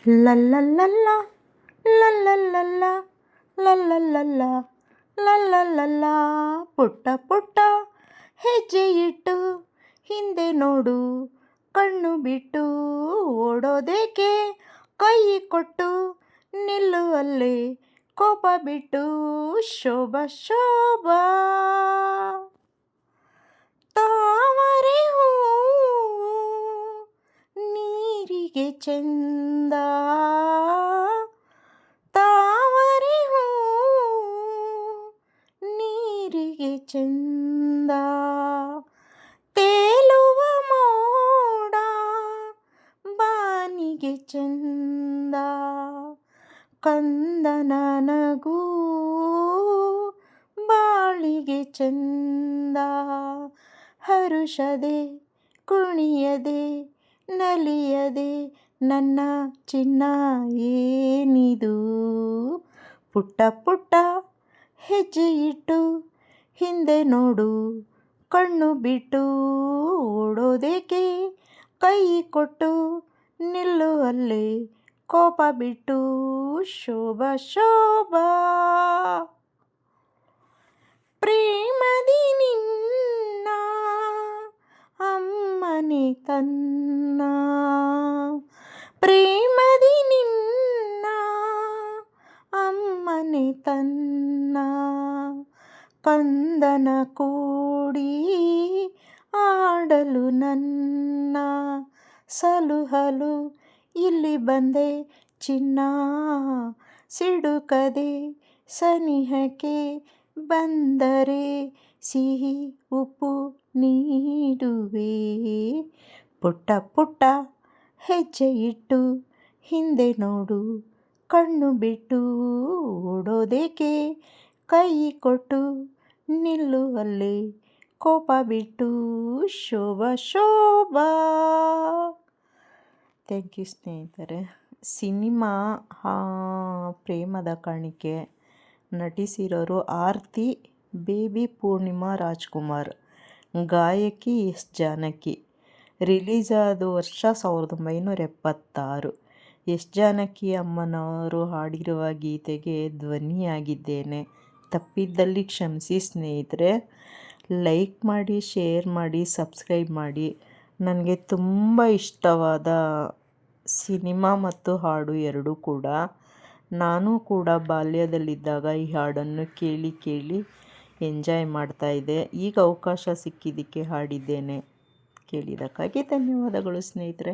ಲಲ್ಲಲ್ಲಲ್ಲ ಲಲ್ಲಲ್ಲಲ್ಲ ಲಲ್ಲಲ್ಲಲ್ಲ ಲಲ್ಲಲ್ಲಲ್ಲ ಪುಟ್ಟ ಪುಟ್ಟ ಹೆಜ್ಜೆ ಇಟ್ಟು ಹಿಂದೆ ನೋಡು, ಕಣ್ಣು ಬಿಟ್ಟು ಓಡೋದೇಕೆ, ಕೈ ಕೊಟ್ಟು ನಿಲ್ಲು ಅಲ್ಲೇ, ಕೋಪ ಬಿಟ್ಟು ಶೋಭಾ ಶೋಭಾ. ತಾವರೆ ಹೂ ನೀರಿಗೆ ಚೆಂದ, ತಾವರೆ ಹೂ ನೀರಿಗೆ ಚೆಂದ, ತೇಲುವ ಮೋಡ ಬಾನಿಗೆ ಚೆಂದ, ಕಂದನ ನಗು ಬಾಳಿಗೆ ಚೆಂದ, ಹರುಷದೆ ಕುಣಿಯದೆ ನಲಿಯದೆ ನನ್ನ ಚಿನ್ನ ಏನಿದು, ಪುಟ್ಟ ಪುಟ್ಟ ಹೆಜ್ಜೆ ಇಟ್ಟು ಹಿಂದೆ ನೋಡು, ಕಣ್ಣು ಬಿಟ್ಟು ಓಡೋದೇಕೆ, ಕೈ ಕೊಟ್ಟು ನಿಲ್ಲು ಅಲ್ಲೇ, ಕೋಪ ಬಿಟ್ಟು ಶೋಭಾ ಶೋಭಾ. ಪ್ರೇಮದಿ ನಿನ್ನ ಅಮ್ಮನೆ ತನ್ನ, ಪ್ರೇಮದಿ ನಿನ್ನ ಅಮ್ಮನೆ ತನ್ನ, ಕಂದನ ಕೂಡಿ ಆಡಲು ನನ್ನ ಸಲುಹಲು ಇಲ್ಲಿ ಬಂದೆ ಚಿನ್ನ, ಸಿಡುಕದೆ ಸನಿಹಕ್ಕೆ ಬಂದರೆ ಸಿಹಿ ಉಪ್ಪು ನೀಡುವೆ, ಪುಟ್ಟ ಪುಟ್ಟ ಹೆಜ್ಜೆ ಇಟ್ಟು ಹಿಂದೆ ನೋಡು, ಕಣ್ಣು ಬಿಟ್ಟು ಓಡೋದೇಕೆ, ಕೈ ಕೊಟ್ಟು ನಿಲ್ಲು ಅಲ್ಲೇ, ಕೋಪ ಬಿಟ್ಟು ಶೋಭಾ ಶೋಭಾ. ಥ್ಯಾಂಕ್ ಯು ಸ್ನೇಹಿತರೆ. ಸಿನಿಮಾ ಪ್ರೇಮದ ಕಾಣಿಕೆ ನಟಿಸಿರೋರು ಆರ್ತಿ, ಬೇಬಿ ಪೂರ್ಣಿಮಾ ರಾಜ್ಕುಮಾರ್, ಗಾಯಕಿ ಎಸ್ ಜಾನಕಿ. ರಿಲೀಸ್ ಆದ ವರ್ಷ 1976. ಎಸ್ ಜಾನಕಿ ಅಮ್ಮನವರು ಹಾಡಿರುವ ಗೀತೆಗೆ ಧ್ವನಿಯಾಗಿದ್ದೇನೆ. ತಪ್ಪಿದ್ದಲ್ಲಿ ಕ್ಷಮಿಸಿ ಸ್ನೇಹಿತರೆ. ಲೈಕ್ ಮಾಡಿ, ಶೇರ್ ಮಾಡಿ, ಸಬ್ಸ್ಕ್ರೈಬ್ ಮಾಡಿ. ನನಗೆ ತುಂಬ ಇಷ್ಟವಾದ ಸಿನಿಮಾ ಮತ್ತು ಹಾಡು ಎರಡೂ ಕೂಡ. ನಾನು ಕೂಡ ಬಾಲ್ಯದಲ್ಲಿದ್ದಾಗ ಈ ಹಾಡನ್ನು ಕೇಳಿ ಕೇಳಿ ಎಂಜಾಯ್ ಮಾಡ್ತಾಯಿದ್ದೆ. ಈಗ ಅವಕಾಶ ಸಿಕ್ಕಿದ್ದಕ್ಕೆ ಹಾಡಿದ್ದೇನೆ. ಕೇಳಿದ್ದಕ್ಕಾಗಿ ಧನ್ಯವಾದಗಳು ಸ್ನೇಹಿತರೆ.